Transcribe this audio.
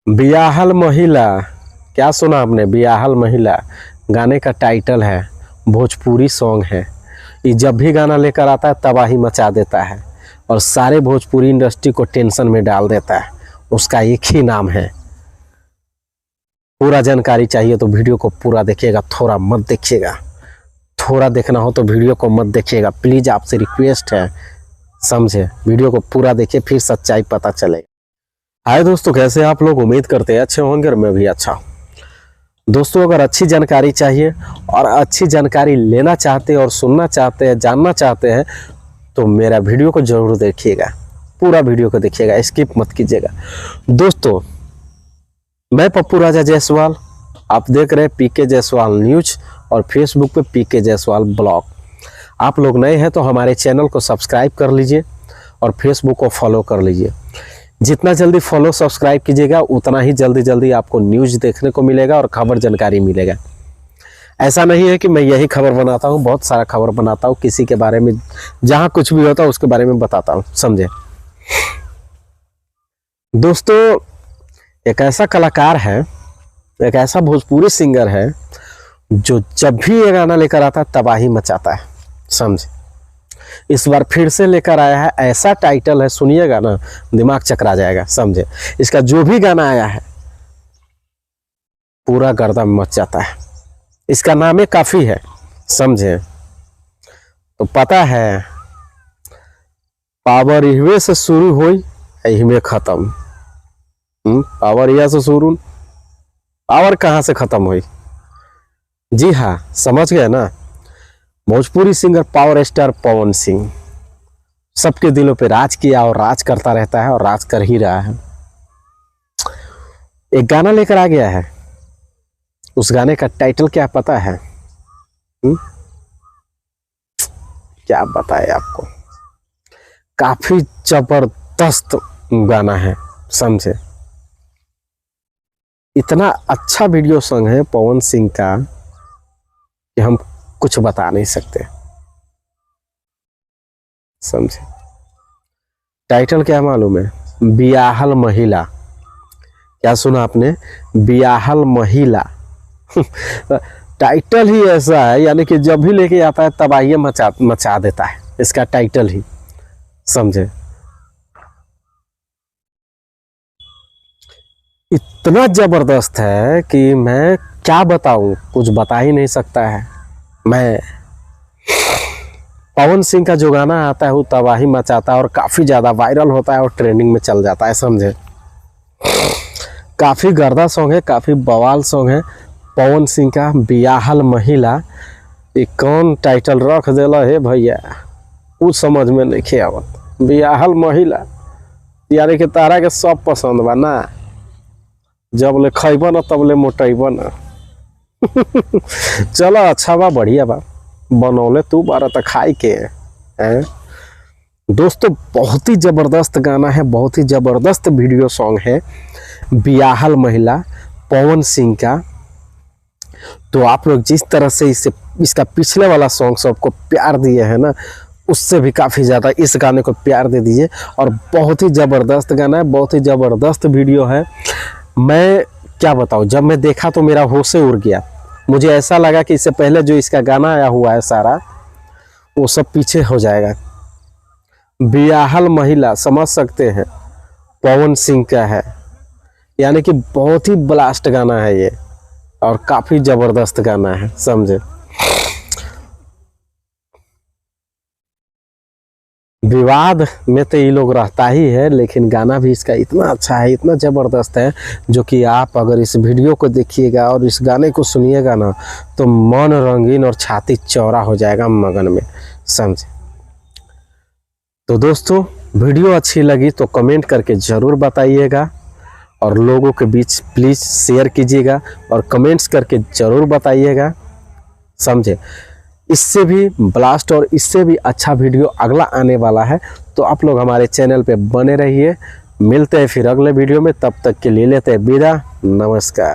बियाहल महिला, क्या सुना आपने? बियाहल महिला गाने का टाइटल है, भोजपुरी सॉन्ग है। ये जब भी गाना लेकर आता है तबाही मचा देता है और सारे भोजपुरी इंडस्ट्री को टेंशन में डाल देता है। उसका एक ही नाम है। पूरा जानकारी चाहिए तो वीडियो को पूरा देखिएगा, थोड़ा मत देखिएगा। थोड़ा देखना हो तो वीडियो को मत देखिएगा, प्लीज़ आपसे रिक्वेस्ट है, समझे। वीडियो को पूरा देखिए, फिर सच्चाई पता चलेगा। हाय दोस्तों, कैसे आप लोग? उम्मीद करते हैं अच्छे होंगे और मैं भी अच्छा हूँ। दोस्तों, अगर अच्छी जानकारी चाहिए और अच्छी जानकारी लेना चाहते हैं और सुनना चाहते हैं, जानना चाहते हैं तो मेरा वीडियो को जरूर देखिएगा, पूरा वीडियो को देखिएगा, स्किप मत कीजिएगा। दोस्तों, मैं पप्पू राजा जायसवाल, आप देख रहे हैं पीके जायसवाल न्यूज और फेसबुक पे पीके जायसवाल ब्लॉग। आप लोग नए हैं तो हमारे चैनल को सब्सक्राइब कर लीजिए और फेसबुक को फॉलो कर लीजिए। जितना जल्दी फॉलो सब्सक्राइब कीजिएगा उतना ही जल्दी आपको न्यूज़ देखने को मिलेगा और खबर जानकारी मिलेगा। ऐसा नहीं है कि मैं यही खबर बनाता हूँ, बहुत सारा खबर बनाता हूँ, किसी के बारे में जहाँ कुछ भी होता है उसके बारे में बताता हूँ, समझे। दोस्तों, एक ऐसा कलाकार है, एक ऐसा भोजपुरी सिंगर है जो जब भी ये गाना लेकर आता है तबाही मचाता है, समझे। इस बार फिर से लेकर आया है, ऐसा टाइटल है, सुनिएगा ना दिमाग चकरा जाएगा, समझे। इसका जो भी गाना आया है पूरा गर्दा मच जाता है। इसका नाम ही काफी है, समझे। तो पता है, पावर इहवे से शुरू हुई यही में खत्म। पावर यह से शुरू, पावर कहाँ से खत्म हुई? जी हाँ, समझ गए ना। Bhojpuri singer power star Pawan Singh सबके दिलों पे राज किया और राज करता रहता है और राज कर ही रहा है। एक गाना लेकर आ गया है, उस गाने का टाइटल क्या पता है? क्या बताए आपको, काफी जबरदस्त गाना है, समझे। इतना अच्छा वीडियो सॉन्ग है पवन सिंह का कि हम कुछ बता नहीं सकते, समझे। टाइटल क्या मालूम है? बियाहल महिला। क्या सुना आपने? बियाहल महिला। टाइटल ही ऐसा है, यानी कि जब भी लेके आता है तबाही मचा देता है, इसका टाइटल ही, समझे। इतना जबरदस्त है कि मैं क्या बताऊं, कुछ बता ही नहीं सकता है। मैं पवन सिंह का जो गाना आता है वो तबाही मचाता है और काफ़ी ज़्यादा वायरल होता है और ट्रेंडिंग में चल जाता है, समझे। काफ़ी गर्दा सॉन्ग है, काफ़ी बवाल सॉन्ग है पवन सिंह का, बियाहल महिला। ये कौन टाइटल रख देला है भैया, कुछ समझ में नहीं आवत। बियाहल महिला यानी कि तारा के सब पसंद बा ना, जब ले खैबा ना तब ले मोटैबा ना। चलो अच्छा बा, बढ़िया बा, बनौले तू बारा तक खाई के हैं। दोस्तों, बहुत ही जबरदस्त गाना है, बहुत ही जबरदस्त वीडियो सॉन्ग है बियाहल महिला पवन सिंह का। तो आप लोग जिस तरह से इसका पिछले वाला सॉन्ग सबको प्यार दिए है ना, उससे भी काफ़ी ज़्यादा इस गाने को प्यार दे दीजिए। और बहुत ही ज़बरदस्त गाना है, बहुत ही ज़बरदस्त वीडियो है। मैं क्या बताऊँ, जब मैं देखा तो मेरा होश से उड़ गया। मुझे ऐसा लगा कि इससे पहले जो इसका गाना आया हुआ है सारा, वो सब पीछे हो जाएगा। बियाहल महिला समझ सकते हैं, पवन सिंह का है, यानी कि बहुत ही ब्लास्ट गाना है ये और काफ़ी ज़बरदस्त गाना है, समझे। विवाद में तो ये लोग रहता ही है, लेकिन गाना भी इसका इतना अच्छा है, इतना ज़बरदस्त है, जो कि आप अगर इस वीडियो को देखिएगा और इस गाने को सुनिएगा ना तो मन रंगीन और छाती चौड़ा हो जाएगा मगन में, समझे। तो दोस्तों, वीडियो अच्छी लगी तो कमेंट करके ज़रूर बताइएगा और लोगों के बीच प्लीज़ शेयर कीजिएगा और कमेंट्स करके ज़रूर बताइएगा, समझे। इससे भी ब्लास्ट और इससे भी अच्छा वीडियो अगला आने वाला है, तो आप लोग हमारे चैनल पे बने रहिए। मिलते हैं फिर अगले वीडियो में, तब तक के लिए लेते हैं विदा, नमस्कार।